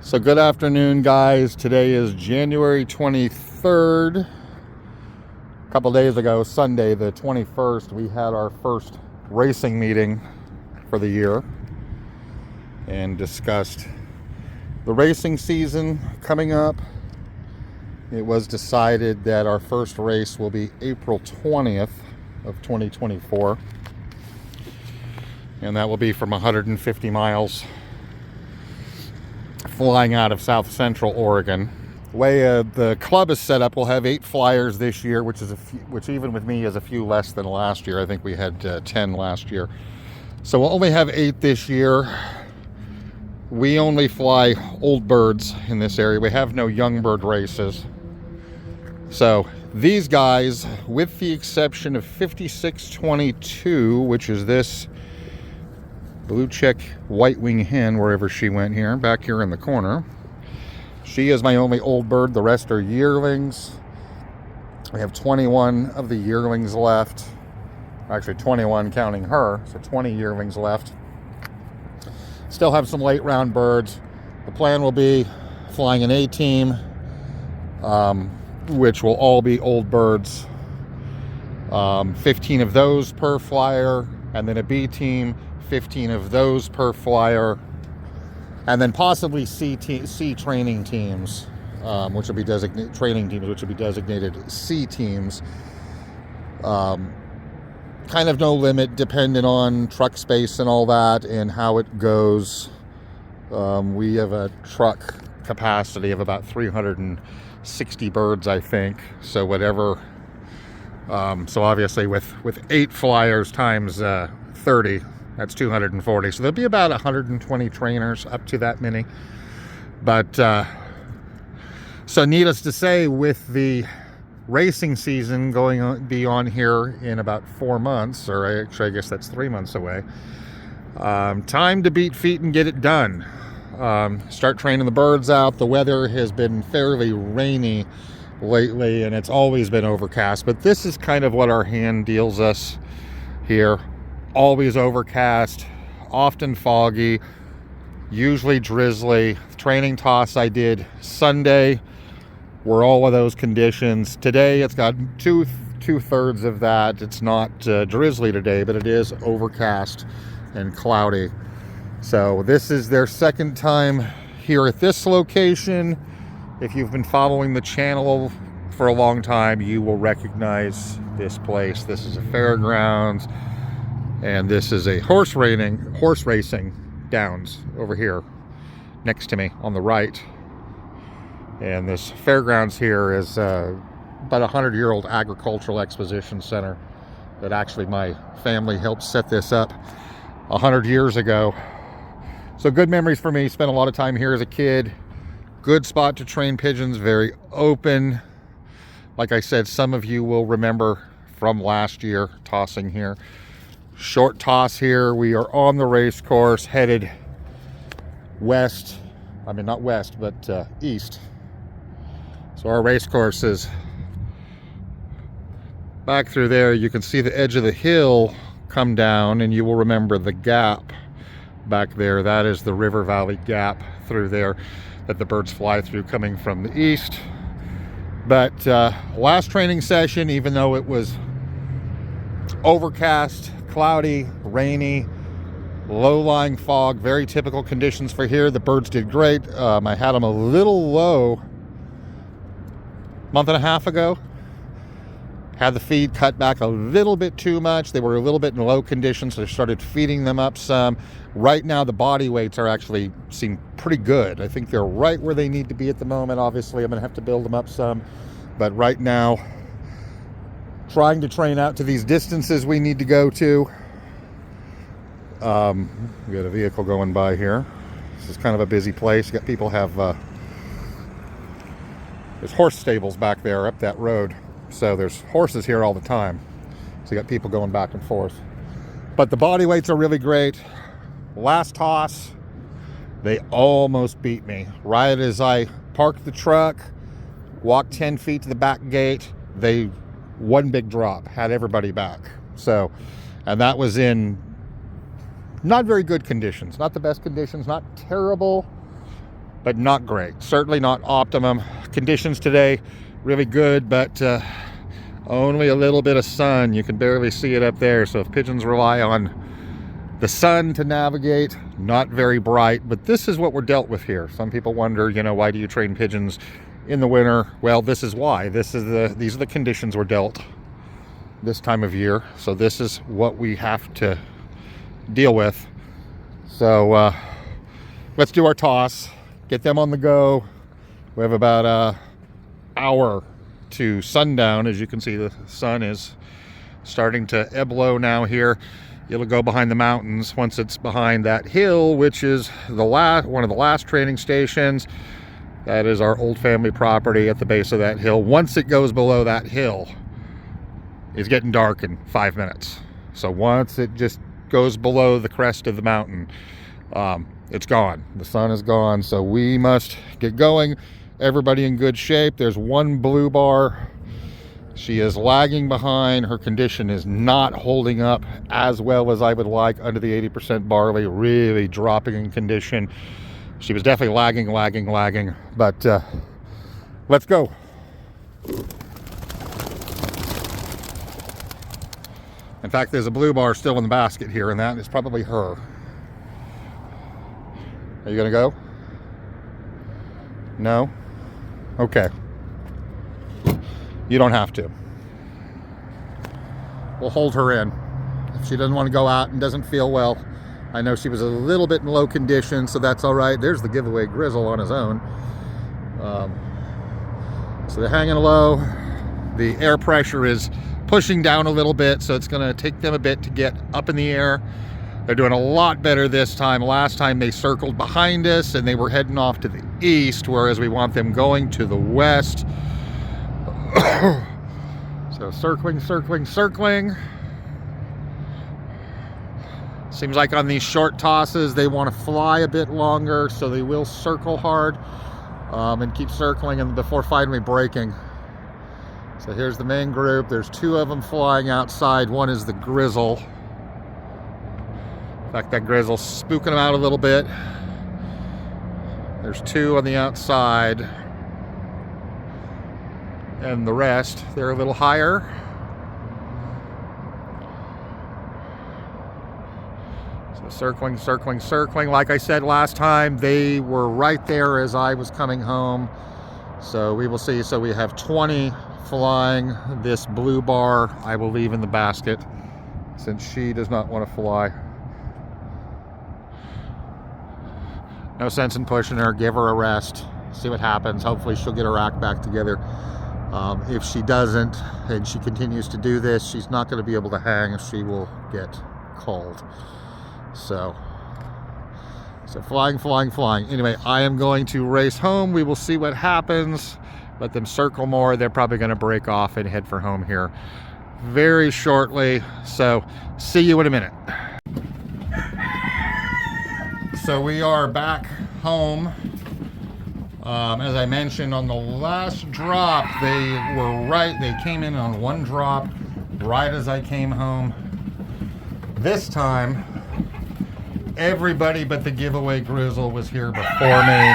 So good afternoon, guys. Today is January 23rd. A couple days ago, Sunday the 21st, we had our first racing meeting for the year and discussed the racing season coming up. It was decided that our first race will be April 20th of 2024, and that will be from 150 miles flying out of South Central Oregon. The way the club is set up, we'll have 8 flyers this year, which even with me is a few less than last year. I think we had 10 last year. So we'll only have 8 this year. We only fly old birds in this area. We have no young bird races. So these guys, with the exception of 5622, which is this blue check white wing hen, wherever she went here, back here in the corner. She is my only old bird. The rest are yearlings. We have 21 of the yearlings left. Actually 21 counting her, so 20 yearlings left. Still have some late round birds. The plan will be flying an A team, which will all be old birds. 15 of those per flyer, and then a B team, 15 of those per flyer, and then possibly C training teams, which will be designated training teams, which will be designated C teams. Kind of no limit, depending on truck space and all that, and how it goes. We have a truck capacity of about 360 birds, I think. So whatever. So obviously, with 8 flyers times 30. That's 240. So there'll be about 120 trainers, up to that many. But so needless to say, with the racing season going on, be on here in about 4 months, or actually I guess that's 3 months away, time to beat feet and get it done. Start training the birds out. The weather has been fairly rainy lately, and it's always been overcast. But this is kind of what our hand deals us here. Always overcast, often foggy, usually drizzly. Training toss I did Sunday were all of those conditions. Today it's got two-thirds of that. It's not drizzly today, but it is overcast and cloudy. So this is their second time here at this location. If you've been following the channel for a long time, you will recognize this place. This is a fairgrounds. And this is a horse racing downs over here next to me on the right. And this fairgrounds here is about a 100-year-old agricultural exposition center that actually my family helped set this up 100 years ago. So good memories for me. Spent a lot of time here as a kid. Good spot to train pigeons, very open. Like I said, some of you will remember from last year tossing here. Short toss here. We are on the race course headed west. I mean, not west, but east. So our race course is back through there. You can see the edge of the hill come down, and you will remember the gap back there. That is the River Valley Gap through there that the birds fly through coming from the east. But last training session, even though it was overcast, cloudy, rainy, low-lying fog, very typical conditions for here. The birds did great. I had them a little low a month and a half ago. Had the feed cut back a little bit too much. They were a little bit in low conditions, so I started feeding them up some. Right now, the body weights seem pretty good. I think they're right where they need to be at the moment. Obviously, I'm going to have to build them up some, but right now, trying to train out to these distances we need to go to. We got a vehicle going by here. This is kind of a busy place. You got people there's horse stables back there up that road. So there's horses here all the time. So you got people going back and forth. But the body weights are really great. Last toss, they almost beat me. Right as I parked the truck, walked 10 feet to the back gate, one big drop, had everybody back. So, and that was in not very good conditions, not the best conditions, not terrible, but not great. Certainly not optimum. Conditions today, really good, but only a little bit of sun. You can barely see it up there. So if pigeons rely on the sun to navigate, not very bright, but this is what we're dealt with here. Some people wonder, you know, why do you train pigeons in the winter? Well, this is why. These are the conditions we're dealt this time of year. So this is what we have to deal with. So let's do our toss, get them on the go. We have about an hour to sundown. As you can see, the sun is starting to ebb low now here. It'll go behind the mountains once it's behind that hill, which is one of the last training stations. That is our old family property at the base of that hill. Once it goes below that hill, it's getting dark in 5 minutes. So once it just goes below the crest of the mountain, it's gone. The sun is gone. So we must get going. Everybody in good shape. There's one blue bar. She is lagging behind. Her condition is not holding up as well as I would like under the 80% barley, really dropping in condition. She was definitely lagging, but let's go. In fact, there's a blue bar still in the basket here, and that is probably her. Are you gonna go? No? Okay. You don't have to. We'll hold her in. If she doesn't want to go out and doesn't feel well, I know she was a little bit in low condition, so that's all right. There's the giveaway grizzle on his own. So they're hanging low. The air pressure is pushing down a little bit, so it's going to take them a bit to get up in the air. They're doing a lot better this time. Last time they circled behind us and they were heading off to the east, whereas we want them going to the west. So circling. Seems like on these short tosses they want to fly a bit longer, so they will circle hard and keep circling and before finally breaking. So here's the main group. There's two of them flying outside. One is the grizzle. In fact, that grizzle's spooking them out a little bit. There's two on the outside. And the rest, they're a little higher. So circling. Like I said last time, they were right there as I was coming home. So we will see. So we have 20 flying. This blue bar I will leave in the basket since she does not want to fly. No sense in pushing her. Give her a rest. See what happens. Hopefully she'll get her act back together. If she doesn't and she continues to do this, she's not going to be able to hang. She will get called. So flying. Anyway, I am going to race home. We will see what happens. Let them circle more. They're probably going to break off and head for home here very shortly. So see you in a minute. So we are back home. As I mentioned on the last drop, they came in on one drop right as I came home. This time, everybody but the giveaway grizzle was here before me,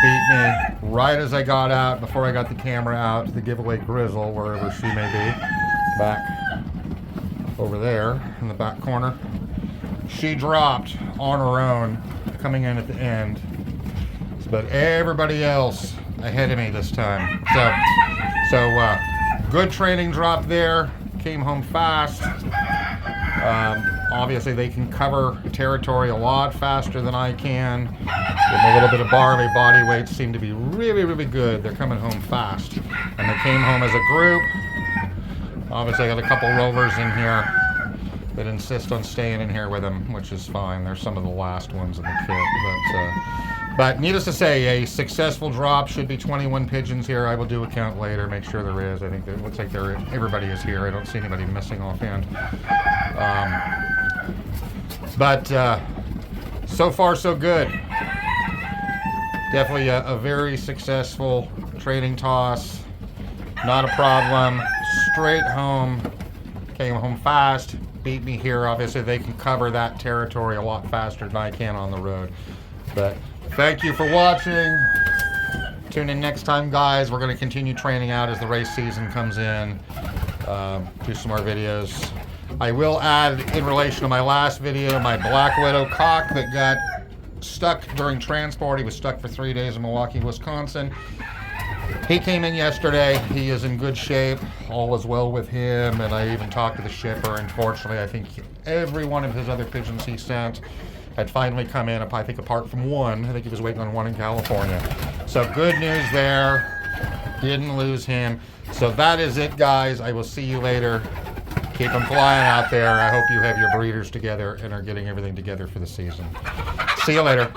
beat me right as I got out, before I got the camera out. The giveaway grizzle, wherever she may be, back over there in the back corner. She dropped on her own, coming in at the end. But everybody else ahead of me this time. So good training drop there. Came home fast. Obviously they can cover territory a lot faster than I can. With a little bit of barley, body weights seem to be really good. They're coming home fast. And they came home as a group. Obviously I got a couple rovers in here that insist on staying in here with them, which is fine. They're some of the last ones in the kit. But needless to say, a successful drop. Should be 21 pigeons here. I will do a count later, make sure there is. I think it looks like everybody is here. I don't see anybody missing offhand. But so far so good. Definitely a very successful training toss. Not a problem. Straight home. Came home fast. Beat me here. Obviously they can cover that territory a lot faster than I can on the road. But Thank you for watching. Tune in next time, guys. We're going to continue training out as the race season comes in. Do some more videos. I will add, in relation to my last video, my Black Widow cock that got stuck during transport. He was stuck for 3 days in Milwaukee, Wisconsin. He came in yesterday. He is in good shape. All is well with him, and I even talked to the shipper. Unfortunately, I think every one of his other pigeons he sent had finally come in, I think apart from one. I think he was waiting on one in California. So good news there. Didn't lose him. So that is it, guys. I will see you later. Keep them flying out there. I hope you have your breeders together and are getting everything together for the season. See you later.